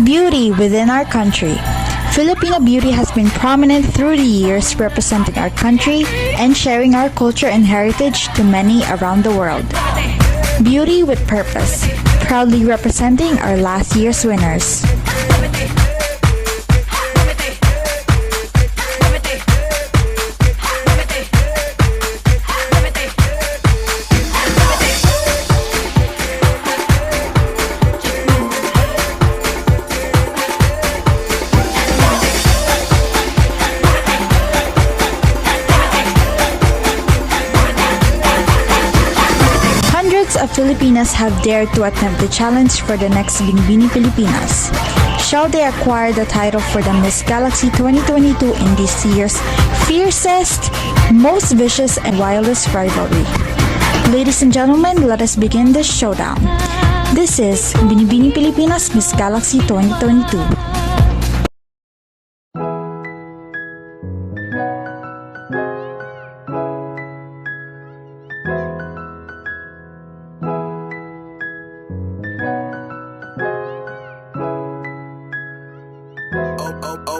Beauty within our country. Filipino beauty has been prominent through the years, representing our country and sharing our culture and heritage to many around the world. Beauty with purpose, proudly representing our last year's winners. Hundreds of Filipinas have dared to attempt the challenge for the next Binibining Pilipinas. Shall they acquire the title for the Miss Galaxy 2022 in this year's fiercest, most vicious, and wildest rivalry? Ladies and gentlemen, let us begin this showdown. This is Binibining Pilipinas Miss Galaxy 2022.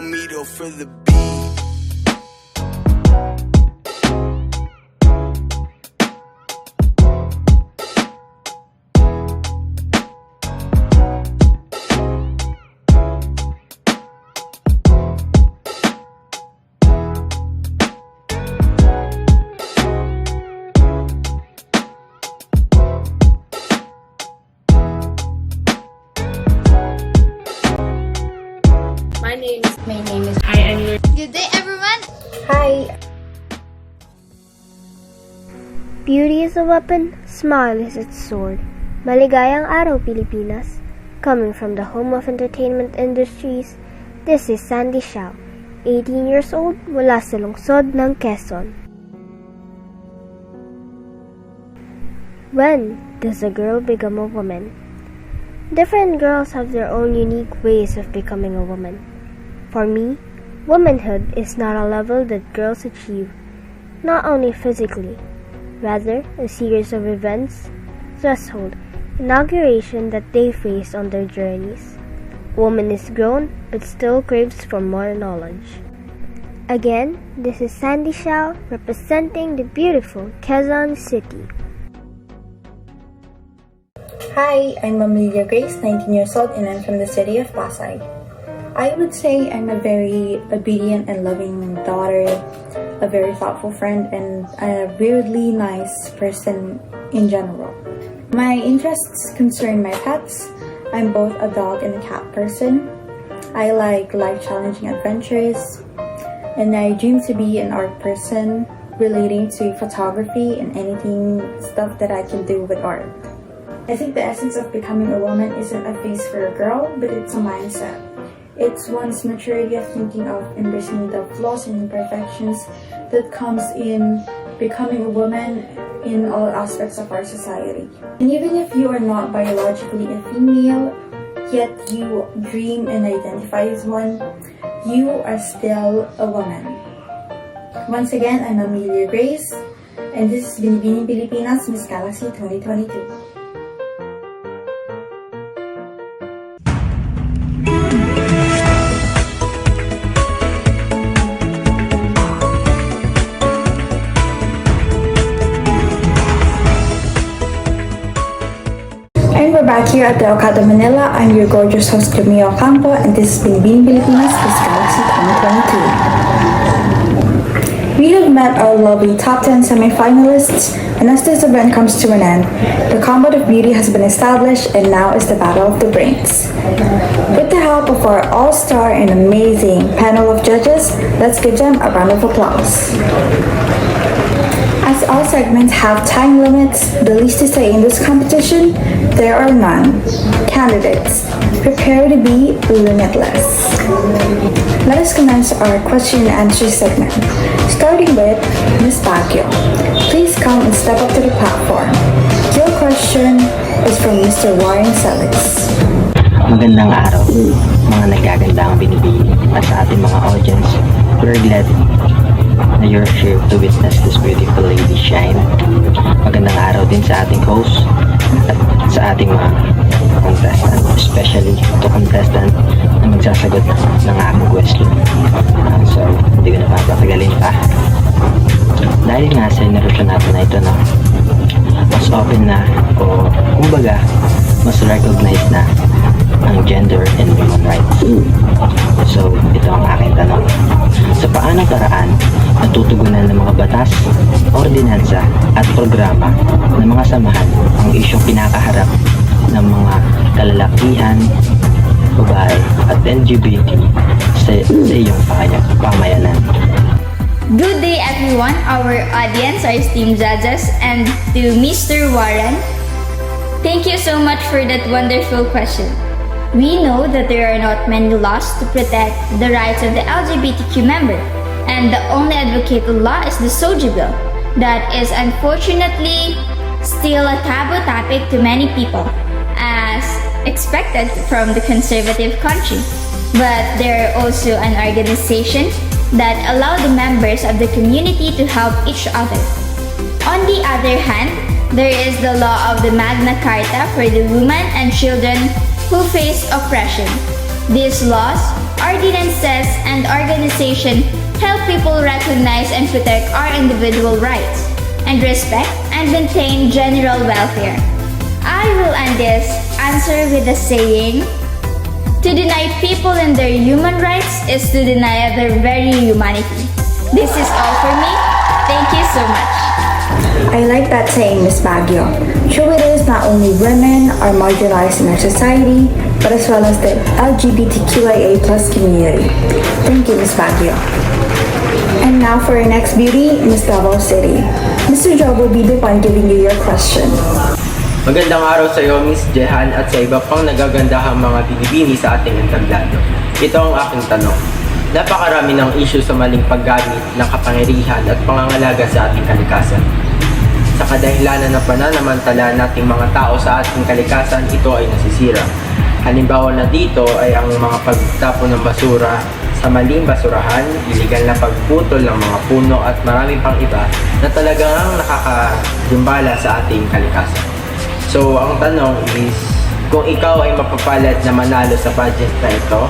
Meter for the beat. My name is Hi, I'm Good day, everyone! Hi. Beauty is a weapon, smile is its sword. Maligayang araw, Pilipinas. Coming from the home of entertainment industries, this is Sandy Xiao, 18 years old, mula sa lungsod ng Quezon. When does a girl become a woman? Different girls have their own unique ways of becoming a woman. For me, womanhood is not a level that girls achieve, not only physically, rather a series of events, threshold, inauguration that they face on their journeys. Woman is grown but still craves for more knowledge. Again, this is Sandy Xiao representing the beautiful Quezon City. Hi, I'm Amelia Grace, 19 years old, and I'm from the city of Pasay. I would say I'm a very obedient and loving daughter, a very thoughtful friend, and a weirdly nice person in general. My interests concern my pets. I'm both a dog and a cat person. I like life-challenging adventures, and I dream to be an art person relating to photography and anything stuff that I can do with art. I think the essence of becoming a woman isn't a phase for a girl, but it's a mindset. It's one's maturity of thinking of embracing the flaws and imperfections that comes in becoming a woman in all aspects of our society. And even if you are not biologically a female, yet you dream and identify as one, you are still a woman. Once again, I'm Amelia Grace, and this is Binibining Pilipinas Miss Galaxy 2022. And we're back here at the Okada Manila. I'm your gorgeous host, Camille Ocampo, and this is Binibining Pilipinas Miss Galaxy 2022. We have met our lovely top 10 semi-finalists, and as this event comes to an end, the combat of beauty has been established, and now is the battle of the brains. With the help of our all-star and amazing panel of judges, let's give them a round of applause. As all segments have time limits, the least to say in this competition, there are none. Candidates, prepare to be limitless. Let us commence our question and answer segment, starting with Ms. Baguio. Please come and step up to the platform. Your question is from Mr. Warren Celis. Magandang araw, mga nagagandang binibili at sa ating mga audience. We're glad na you're here to witness this beautiful lady shine. Magandang araw din sa ating host at ating mga contestant, especially to contestant na magsasagot ng aking question. So, hindi ko na papatagalin pa. Dahil nga sa introduction natin na ito, no, mas open na o kumbaga mas recognized na ang gender and human rights. So, ito ang aking tanong. Sa paanong paraan natutugunan ng mga batas, ordinansa at programa ng mga samahan ang isyong pinakaharap ng mga kalalakihan, babae at LGBT sa iyong pamayanan? Good day everyone, our audience, our esteemed judges, and to Mr. Warren. Thank you so much for that wonderful question. We know that there are not many laws to protect the rights of the LGBTQ member, and the only advocated law is the SOGI bill. That is unfortunately still a taboo topic to many people, as expected from the conservative country. But there are also an organization that allow the members of the community to help each other. On the other hand, there is the law of the Magna Carta for the women and children who face oppression. These laws, ordinances, and organizations help people recognize and protect our individual rights and respect and maintain general welfare. I will end this answer with a saying: to deny people in their human rights is to deny their very humanity. This is all for me. Thank you so much. I like that saying, Miss Baguio. True, it is not only women are marginalized in our society, but as well as the LGBTQIA+ community. Thank you, Miss Baguio. And now for our next beauty, Miss Davao City. Mr. Job will be the one giving you your question. Magandang araw sa iyo, Miss Jehan, at sa iba pang nagagandahang mga binibini sa ating entablado. Ito ang aking tanong. Napakarami ng issue sa maling paggamit ng kapangyarihan at pangangalaga sa ating kalikasan. Sa kadahilanan ng pananamantala nating mga tao sa ating kalikasan, ito ay nasisira. Halimbawa na dito ay ang mga pagtapon ng basura sa maling basurahan, iligal na pagputol ng mga puno at marami pang iba na talagang nakakagimbala sa ating kalikasan. So, ang tanong is, kung ikaw ay mapapalad na manalo sa budget na ito,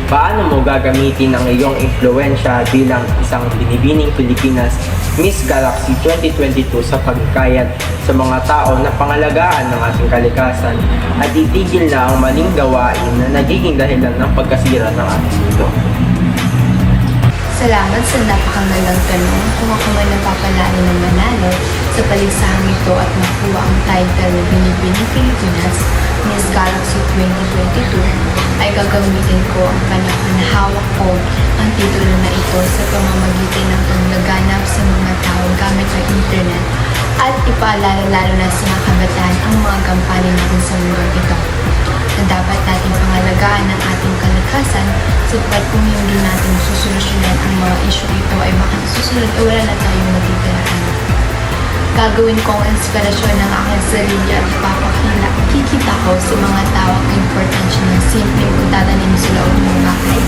paano mo gagamitin ang iyong impluensya bilang isang binibining Pilipinas Miss Galaxy 2022 sa pagkayat sa mga tao na pangalagaan ng ating kalikasan at itigil na ang maling gawain na nagiging dahilan ng pagkasira ng ating mundo? Salamat sa napakagandang tanong. Kung ako man napapalari ng manalo sa paligsahang ito at makuha ang title na Binibining Pilipinas Miss Galaxy 2022, ay gagamitin ko ang panahon na hawak ko ang titulo na ito sa pamamagitan ng paglaganap sa mga tao gamit ang internet at ipaalala-lalo na sa mga kabataan ang mga gampanin natin sa mundong ito, na dapat natin pangalagaan ang ating kalikasan sapagkat kung hindi natin susolusyonan ang mga issue ito ay baka susunod ay wala na tayong matitirahan. Gagawin ko ang inspirasyon ng aking sarili at kikita ko sa mga tao ang importansya ng simpleng pagtatanim sa loob ng bahay,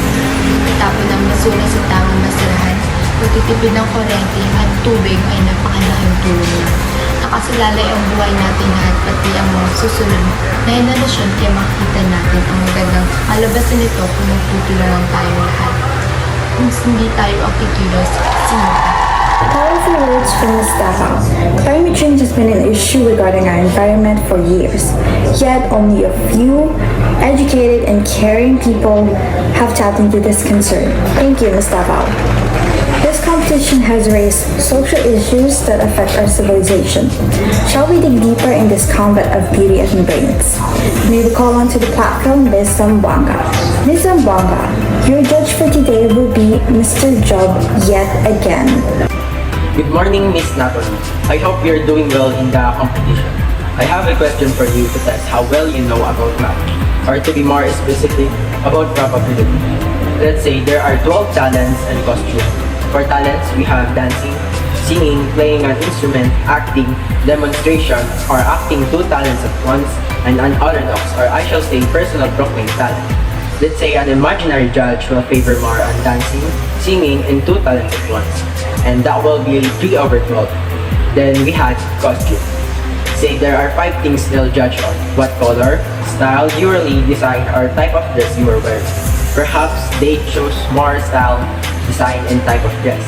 tapon ng basura sa tamang basurahan, pagtitipid ng kuryente at tubig ay napakalaking tulong na. Nakasalalay ang buhay natin lahat pati ang mga susunod na henerasyon kaya makita natin ang magandang kalabasan nito kung magtutulungan tayo lahat. Kung hindi tayo ang kikilos, sino ka? Powerful words from Ms. Davao. Climate change has been an issue regarding our environment for years, yet only a few educated and caring people have tapped into this concern. Thank you, Ms. Davao. This competition has raised social issues that affect our civilization. Shall we dig deeper in this combat of beauty and brains? May we call onto the platform Ms. Zamboanga. Ms. Zamboanga, your judge for today will be Mr. Job yet again. Good morning, Miss Natalie. I hope you're doing well in the competition. I have a question for you to test how well you know about math, or to be more specific, about probability. Let's say there are 12 talents and costumes. For talents, we have dancing, singing, playing an instrument, acting, demonstration, or acting two talents at once, and unorthodox, or I shall say personal proclaimed talent. Let's say an imaginary judge will favor more on dancing, singing, and two talents at once. And that will be 3/12. Then we had costume. Say there are 5 things they'll judge on. What color, style, jewelry, design, or type of dress you are wearing. Perhaps they chose more style, design, and type of dress.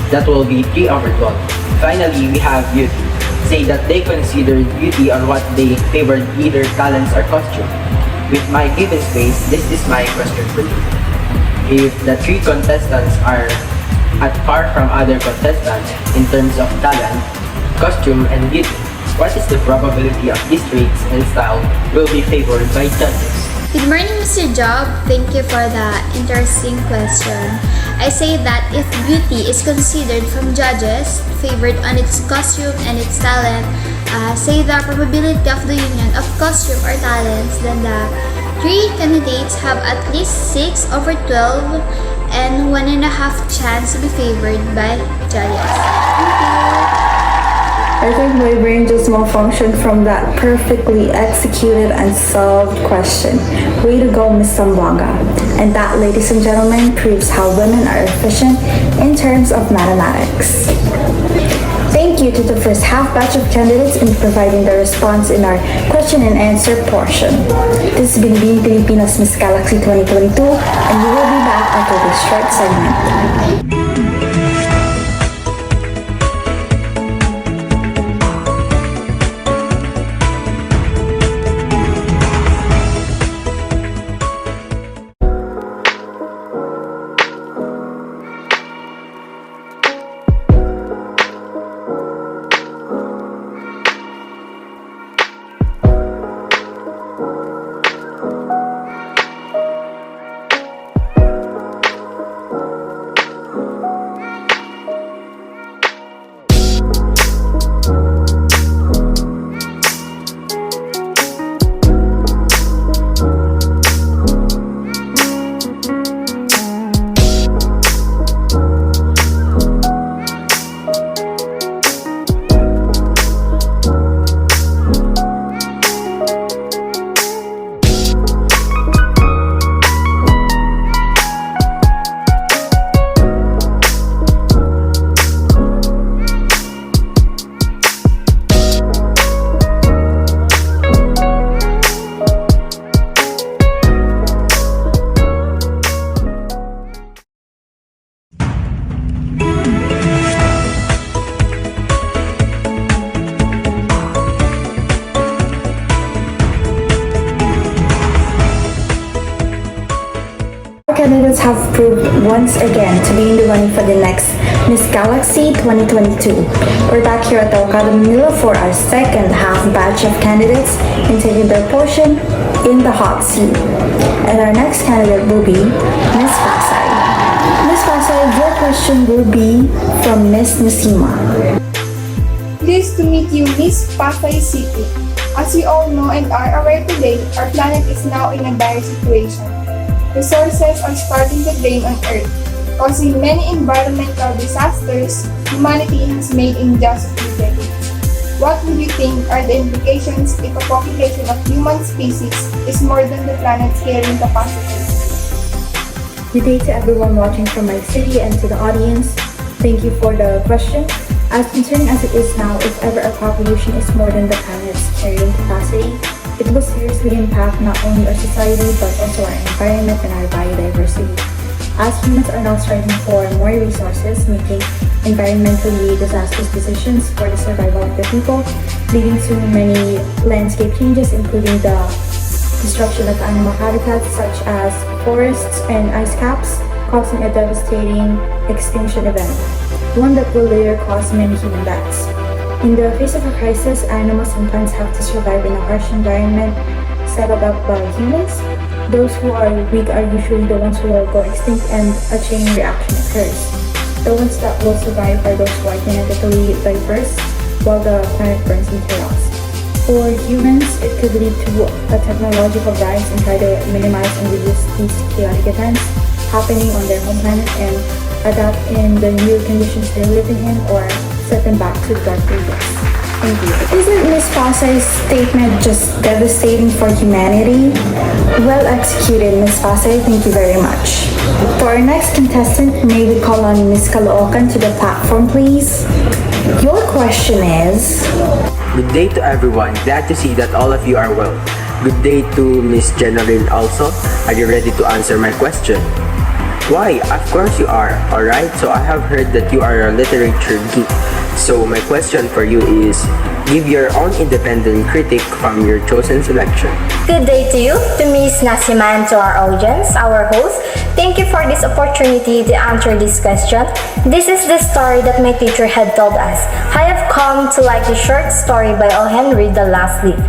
That will be 3 over 12. Finally, we have beauty. Say that they consider beauty on what they favored, either talents or costume. With my given space, this is my question for you. If the 3 contestants are at par from other contestants in terms of talent, costume, and beauty, what is the probability of these traits and style will be favored by judges? Good morning, Mr. Job. Thank you for the interesting question. I say that if beauty is considered from judges, favored on its costume and its talent, say the probability of the union of costume or talents, then the 3 candidates have at least 6 over 12 and 1.5 chance to be favored by judges. Thank you. I think my brain just malfunctioned from that perfectly executed and solved question. Way to go, Miss Zamboanga. And that, ladies and gentlemen, proves how women are efficient in terms of mathematics. Thank you to the first half batch of candidates in providing the response in our question and answer portion. This has been Being Pilipinas Miss Galaxy 2022, and we will be back after this short segment. Candidates have proved once again to be in the running for the next Miss Galaxy 2022. We're back here at the Academy Manila for our second half batch of candidates in taking their portion in the hot seat. And our next candidate will be Miss Pasay. Miss Pasay, your question will be from Miss Nasima. Pleased to meet you, Miss Pasay City. As we all know and are aware today, our planet is now in a dire situation. Resources are starting to drain on Earth, causing many environmental disasters humanity has made in just a few decades. What would you think are the implications if a population of human species is more than the planet's carrying capacity? Good day to everyone watching from my city and to the audience. Thank you for the question. As concerning as it is now, if ever our population is more than the planet's carrying capacity, it will seriously impact not only our society but also our environment and our biodiversity. As humans are now striving for more resources, making environmentally disastrous decisions for the survival of the people, leading to many landscape changes, including the destruction of animal habitats such as forests and ice caps, causing a devastating extinction event, one that will later cause many human deaths. In the face of a crisis, animals and plants have to survive in a harsh environment set up by humans. Those who are weak are usually the ones who will go extinct and a chain reaction occurs. The ones that will survive are those who are genetically diverse while the planet burns in chaos. For humans, it could lead to a technological rise and try to minimize and reduce these chaotic events happening on their home planet and adapt in the new conditions they're living in or set them back to the dark ages. Thank you. Isn't Miss Pasay's statement just devastating for humanity? Well executed, Miss Pasay. Thank you very much. For our next contestant, may we call on Miss Caloocan to the platform, please? Your question is, Good day to everyone. Glad to see that all of you are well. Good day to Miss General also. Are you ready to answer my question? Why? Of course you are. Alright, so I have heard that you are a literature geek. So my question for you is, give your own independent critic from your chosen selection. Good day to you, to Ms. Nasima, and to our audience, our host. Thank you for this opportunity to answer this question. This is the story that my teacher had told us. I have come to like the short story by O. Henry, The Last Leaf.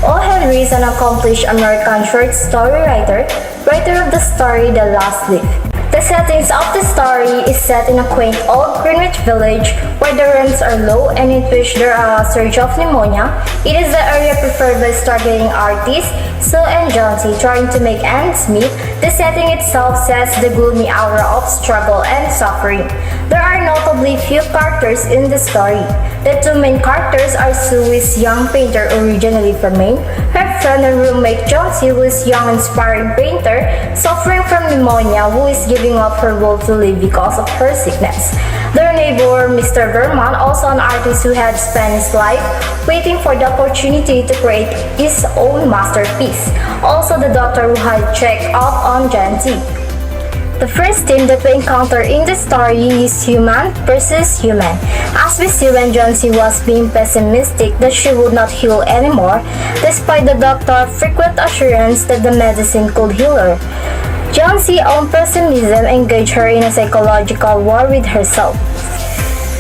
O. Henry is an accomplished American short story writer of the story The Last Leaf. The settings of the story is set in a quaint old Greenwich village where the rents are low and in which there are a surge of pneumonia. It is the area preferred by struggling artists, Sue and Jonesy trying to make ends meet. The setting itself sets the gloomy aura of struggle and suffering. There are notably few characters in the story. The two main characters are Sue, who is a young painter originally from Maine, her friend and roommate Jonesy, who is a young inspiring painter suffering from pneumonia, who is giving up her will to live because of her sickness. Their neighbor, Mr. Vermont, also an artist who had spent his life waiting for the opportunity to create his own masterpiece. Also the doctor who had checked up on Jonesy. The first theme that we encounter in the story is human versus human. As we see when Jonesy was being pessimistic that she would not heal anymore, despite the doctor's frequent assurance that the medicine could heal her. Jonesy's own pessimism engaged her in a psychological war with herself.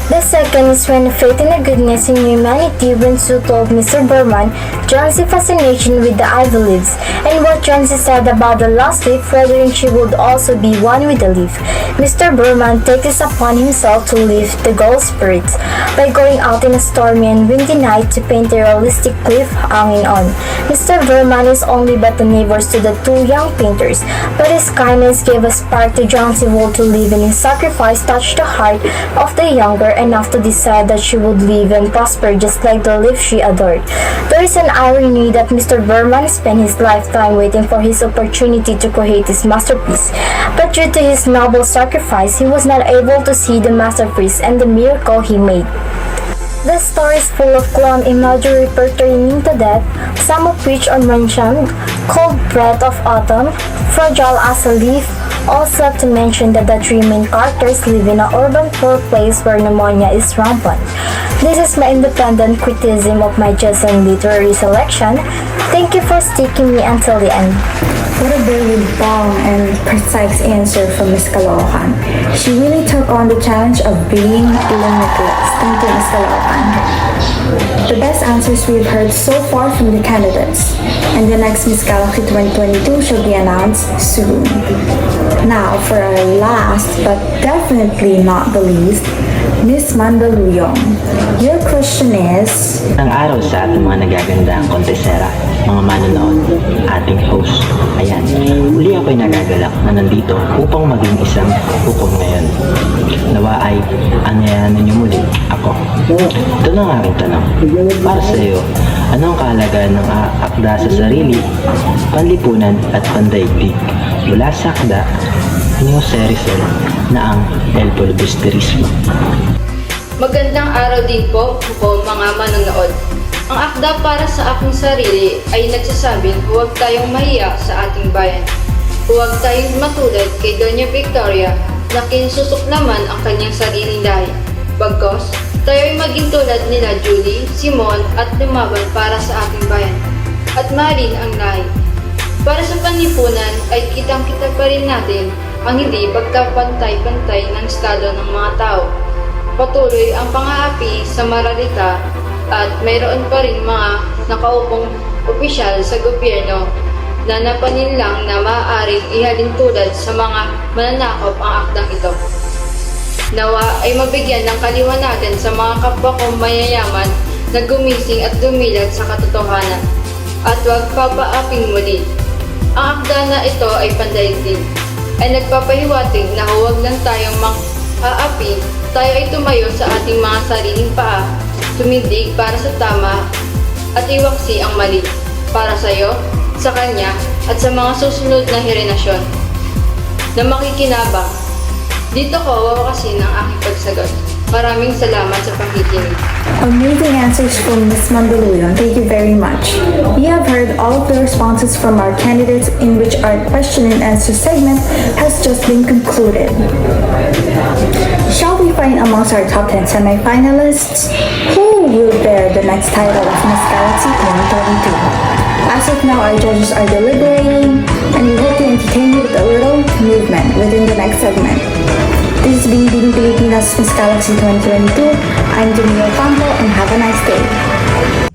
The second is when faith in the goodness in humanity when Sue told Mr. Berman Jonesy's fascination with the ivy leaves and what Jonesy said about the lost leaf, whether she would also be one with the leaf. Mr. Berman takes it upon himself to lift the ghost spirits by going out in a stormy and windy night to paint a realistic cliff hanging on. Mr. Berman is only but the neighbors to the two young painters, but his kindness gave a spark to Jonesy's will to live, and his sacrifice touched the heart of the younger enough to decide that she would live and prosper just like the leaf she adored. There is an irony that Mr. Berman spent his lifetime waiting for his opportunity to create his masterpiece, but due to his noble sacrifice, he was not able to see the masterpiece and the miracle he made. The story is full of glum imagery pertaining to death, some of which are mentioned: cold breath of autumn, fragile as a leaf. Also to mention that the three main characters live in an urban poor place where pneumonia is rampant. This is my independent criticism of my chosen literary selection. Thank you for sticking me until the end. What a very long and precise answer from Ms. Caloocan. She really took on the challenge of being limitless. Thank you, Ms. Caloocan. The best answers we've heard so far from the candidates, and the next Miss Galaxy 2022 shall be announced soon. Now, for our last but definitely not the least, Miss Mandaluyong. Your question is, Ang araw sa ating mga nagagandang kontesera, mga manonood, ating host. Ayan, uli ako'y nagagalak na nandito upang maging isang hukom ngayon. Nawa ay anayanan niyo muli ako. Ito na ang aking tanong. Para sa iyo, ano ang kahalagaan ng akda sa sarili, panlipunan at pandaigdig mula sa akda ni Jose Rizal na ang El Filibusterismo? Magandang araw din po mga manonood. Ang akda para sa aking sarili ay nagsasabing huwag tayong mahiya sa ating bayan. Huwag tayong matulad kay Doña Victoria na kinsusuklaman ang kanyang sariling lahi. Bagkos, tayo ay maging tulad nila Julie, Simon at lumaban para sa ating bayan at mahalin ang lahi. Para sa panlipunan ay kitang-kita pa rin natin ang hindi pagkapantay-pantay ng estado ng mga tao. Patuloy ang pang-aapi sa maralita at mayroon pa rin mga nakaupong opisyal sa gobyerno na napaninlang na maaaring ihalin tulad sa mga mananakop ang akdang ito. Nawa ay mabigyan ng kaliwanagan sa mga kapwa kong mayayaman na gumising at dumilat sa katotohanan at huwag papaaping muli. Ang akda na ito ay pandaigdig, ay nagpapahiwatig na huwag lang tayong mang-aapi, tayo ay tumayo sa ating mga sariling paa, tumindig para sa tama at iwaksi ang mali para sa iyo, sa kanya at sa mga susunod na henerasyon na makikinabang. Dito ko wawakasin ang aking pagsagot. Maraming salamat sa pakikinig. Amazing answers from Ms. Mandaluyong. Thank you very much. We have heard all of the responses from our candidates, in which our question and answer segment has just been concluded. Shall we find amongst our top 10 semi-finalists who will bear the next title of Miss Galaxy 2022? As of now, our judges are deliberating, and we hope to entertain you with a little movement within the next segment. This is Binibining Pilipinas Miss Galaxy 2022. I'm Jamil Campo, and have a nice day.